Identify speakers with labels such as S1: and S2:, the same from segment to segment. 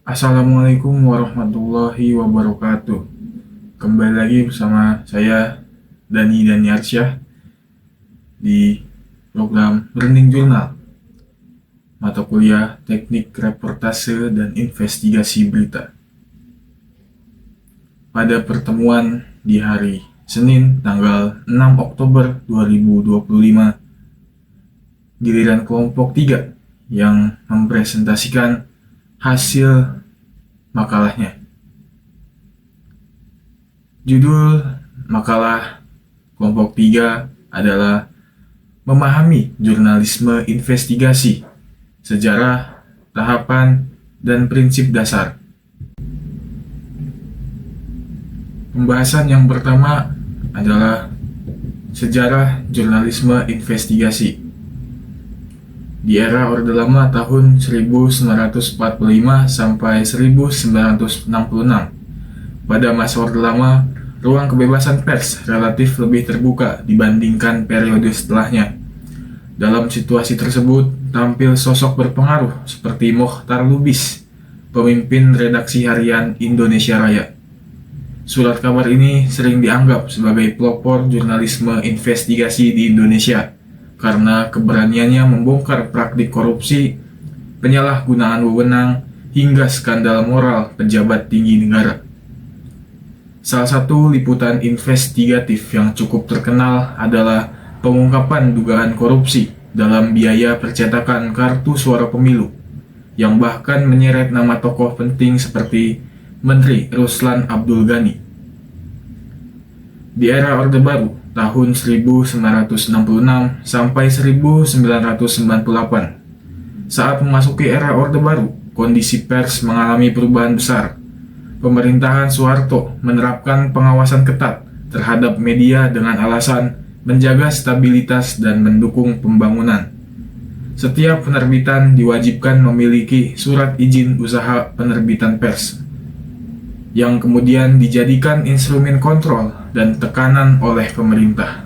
S1: Assalamualaikum warahmatullahi wabarakatuh. Kembali lagi bersama saya Dani Daniarsyah di program Learning Journal, mata kuliah Teknik Reportase dan Investigasi Berita. Pada pertemuan di hari Senin tanggal 6 Oktober 2025, giliran kelompok 3 yang mempresentasikan hasil makalahnya. Judul makalah kelompok 3 adalah Memahami Jurnalisme Investigasi, Sejarah, Tahapan, dan Prinsip Dasar. Pembahasan yang pertama adalah Sejarah Jurnalisme Investigasi. Di era Orde Lama tahun 1945 sampai 1966. Pada masa Orde Lama, ruang kebebasan pers relatif lebih terbuka dibandingkan periode setelahnya. Dalam situasi tersebut, tampil sosok berpengaruh seperti Mochtar Lubis, pemimpin redaksi harian Indonesia Raya. Surat kabar ini sering dianggap sebagai pelopor jurnalisme investigasi di Indonesia karena keberaniannya membongkar praktik korupsi, penyalahgunaan wewenang, hingga skandal moral pejabat tinggi negara. Salah satu liputan investigatif yang cukup terkenal adalah pengungkapan dugaan korupsi dalam biaya percetakan kartu suara pemilu, yang bahkan menyeret nama tokoh penting seperti Menteri Ruslan Abdul Ghani. Di era Orde Baru tahun 1966 sampai 1998, saat memasuki era Orde Baru, kondisi pers mengalami perubahan besar. Pemerintahan Soeharto menerapkan pengawasan ketat terhadap media dengan alasan menjaga stabilitas dan mendukung pembangunan. Setiap penerbitan diwajibkan memiliki surat izin usaha penerbitan pers, yang kemudian dijadikan instrumen kontrol dan tekanan oleh pemerintah.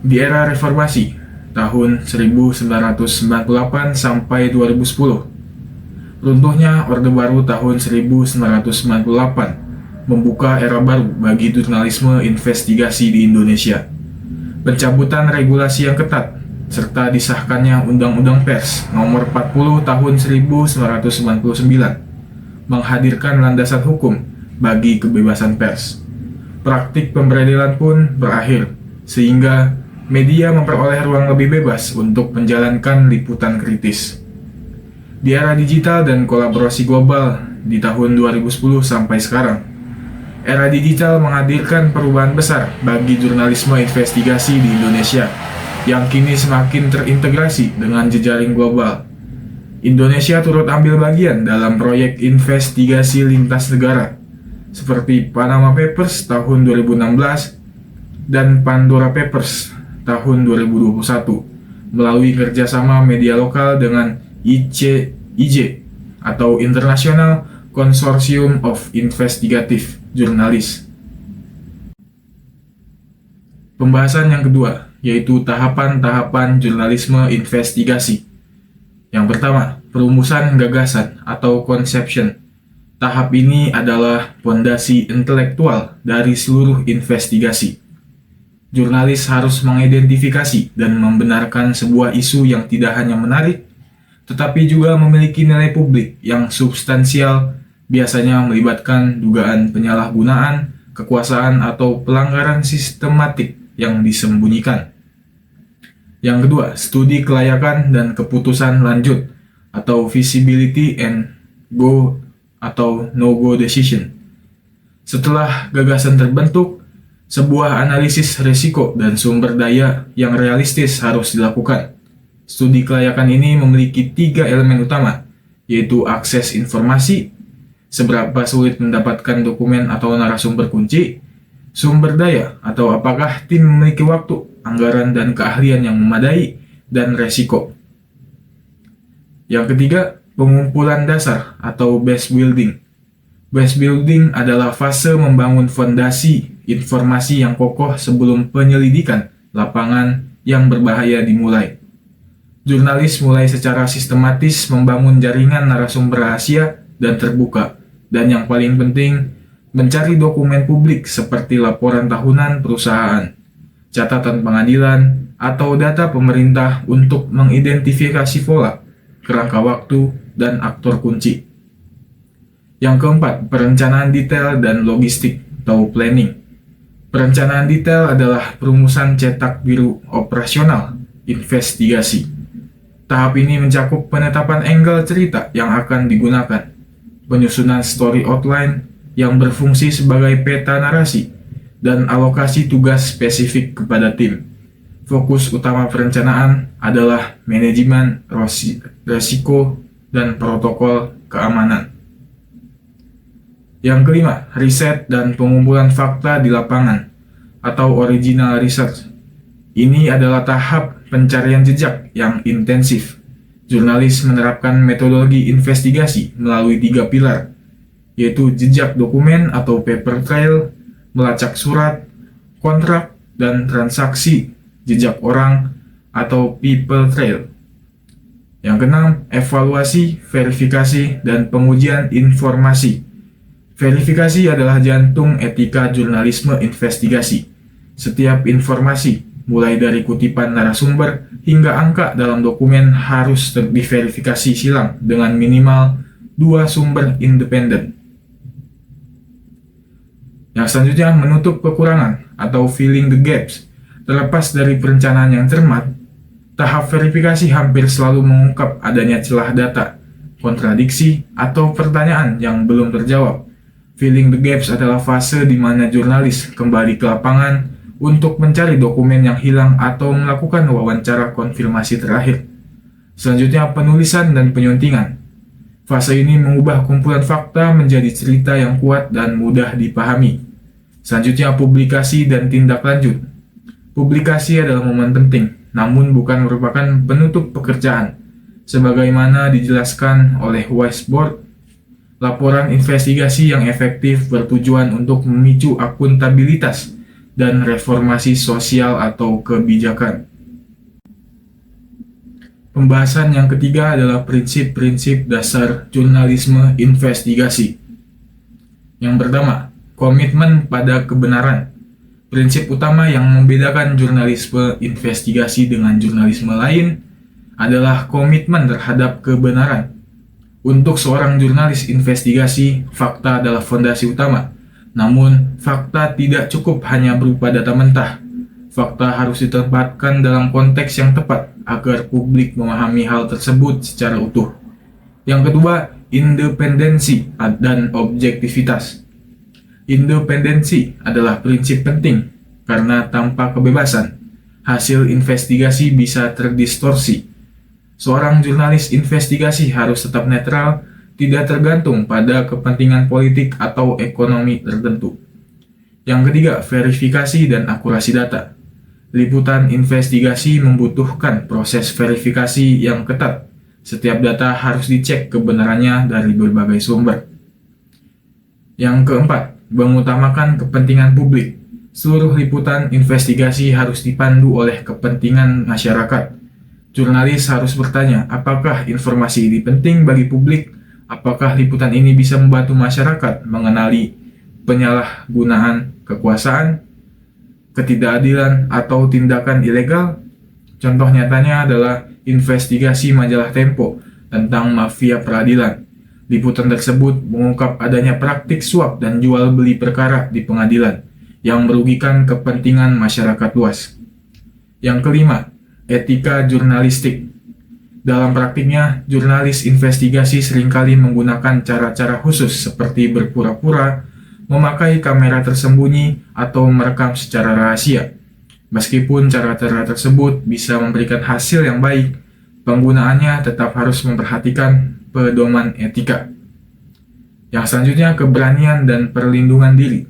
S1: Di era reformasi tahun 1998 sampai 2010, runtuhnya Orde Baru tahun 1998 membuka era baru bagi jurnalisme investigasi di Indonesia. Pencabutan regulasi yang ketat serta disahkannya Undang-Undang Pers Nomor 40 Tahun 1999 menghadirkan landasan hukum bagi kebebasan pers. Praktik pemberedelan pun berakhir, sehingga media memperoleh ruang lebih bebas untuk menjalankan liputan kritis. Di era digital dan kolaborasi global di tahun 2010 sampai sekarang, era digital menghadirkan perubahan besar bagi jurnalisme investigasi di Indonesia yang kini semakin terintegrasi dengan jejaring global. Indonesia turut ambil bagian dalam proyek investigasi lintas negara seperti Panama Papers tahun 2016 dan Pandora Papers tahun 2021 melalui kerjasama media lokal dengan ICIJ atau International Consortium of Investigative Journalists. Pembahasan yang kedua yaitu tahapan-tahapan jurnalisme investigasi. Yang pertama, perumusan gagasan atau conception. Tahap ini adalah fondasi intelektual dari seluruh investigasi. Jurnalis harus mengidentifikasi dan membenarkan sebuah isu yang tidak hanya menarik, tetapi juga memiliki nilai publik yang substansial, biasanya melibatkan dugaan penyalahgunaan, kekuasaan, atau pelanggaran sistematik yang disembunyikan. Yang kedua, studi kelayakan dan keputusan lanjut atau feasibility and go atau no-go decision. Setelah gagasan terbentuk, sebuah analisis risiko dan sumber daya yang realistis harus dilakukan. Studi kelayakan ini memiliki 3 elemen utama, yaitu akses informasi, seberapa sulit mendapatkan dokumen atau narasumber kunci, sumber daya atau apakah tim memiliki waktu, anggaran, dan keahlian yang memadai, dan resiko. Yang ketiga, pengumpulan dasar atau base building. Base building adalah fase membangun fondasi informasi yang kokoh sebelum penyelidikan lapangan yang berbahaya dimulai. Jurnalis mulai secara sistematis membangun jaringan narasumber rahasia dan terbuka, dan yang paling penting, mencari dokumen publik seperti laporan tahunan perusahaan, catatan pengadilan, atau data pemerintah untuk mengidentifikasi pola, kerangka waktu, dan aktor kunci. Yang keempat, perencanaan detail dan logistik atau planning. Perencanaan detail adalah perumusan cetak biru operasional investigasi. Tahap ini mencakup penetapan angle cerita yang akan digunakan, penyusunan story outline yang berfungsi sebagai peta narasi, dan alokasi tugas spesifik kepada tim. Fokus utama perencanaan adalah manajemen resiko dan protokol keamanan. Yang kelima, riset dan pengumpulan fakta di lapangan atau original research. Ini adalah tahap pencarian jejak yang intensif. Jurnalis menerapkan metodologi investigasi melalui 3 pilar, yaitu jejak dokumen atau paper trail, melacak surat, kontrak, dan transaksi, jejak orang atau people trail. Yang keenam, evaluasi, verifikasi, dan pengujian informasi. Verifikasi adalah jantung etika jurnalisme investigasi. Setiap informasi, mulai dari kutipan narasumber hingga angka dalam dokumen harus diverifikasi silang dengan minimal 2 sumber independen. Yang selanjutnya, menutup kekurangan atau filling the gaps. Terlepas dari perencanaan yang cermat, tahap verifikasi hampir selalu mengungkap adanya celah data, kontradiksi, atau pertanyaan yang belum terjawab. Filling the gaps adalah fase di mana jurnalis kembali ke lapangan untuk mencari dokumen yang hilang atau melakukan wawancara konfirmasi terakhir. Selanjutnya, penulisan dan penyuntingan. Fase ini mengubah kumpulan fakta menjadi cerita yang kuat dan mudah dipahami. Selanjutnya, publikasi dan tindak lanjut. Publikasi adalah momen penting, namun bukan merupakan penutup pekerjaan. Sebagaimana dijelaskan oleh Weisbord, laporan investigasi yang efektif bertujuan untuk memicu akuntabilitas dan reformasi sosial atau kebijakan. Pembahasan yang ketiga adalah prinsip-prinsip dasar jurnalisme investigasi. Yang pertama, komitmen pada kebenaran. Prinsip utama yang membedakan jurnalisme investigasi dengan jurnalisme lain adalah komitmen terhadap kebenaran. Untuk seorang jurnalis investigasi, fakta adalah fondasi utama. Namun, fakta tidak cukup hanya berupa data mentah. Fakta harus ditempatkan dalam konteks yang tepat agar publik memahami hal tersebut secara utuh. Yang kedua, independensi dan objektivitas. Independensi adalah prinsip penting karena tanpa kebebasan, hasil investigasi bisa terdistorsi. Seorang jurnalis investigasi harus tetap netral, tidak tergantung pada kepentingan politik atau ekonomi tertentu. Yang ketiga, verifikasi dan akurasi data. Liputan investigasi membutuhkan proses verifikasi yang ketat. Setiap data harus dicek kebenarannya dari berbagai sumber. Yang keempat, mengutamakan kepentingan publik. Seluruh liputan investigasi harus dipandu oleh kepentingan masyarakat. Jurnalis harus bertanya, apakah informasi ini penting bagi publik? Apakah liputan ini bisa membantu masyarakat mengenali penyalahgunaan kekuasaan, ketidakadilan, atau tindakan ilegal? Contoh nyatanya adalah investigasi majalah Tempo tentang mafia peradilan. Liputan tersebut mengungkap adanya praktik suap dan jual beli perkara di pengadilan yang merugikan kepentingan masyarakat luas. Yang kelima, etika jurnalistik. Dalam praktiknya, jurnalis investigasi seringkali menggunakan cara-cara khusus seperti berpura-pura, memakai kamera tersembunyi, atau merekam secara rahasia. Meskipun cara-cara tersebut bisa memberikan hasil yang baik, penggunaannya tetap harus memperhatikan pedoman etika. Yang selanjutnya, keberanian dan perlindungan diri.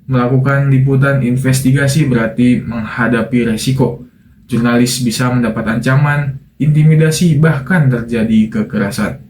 S1: Melakukan liputan investigasi berarti menghadapi resiko. Jurnalis bisa mendapat ancaman, intimidasi, bahkan terjadi kekerasan.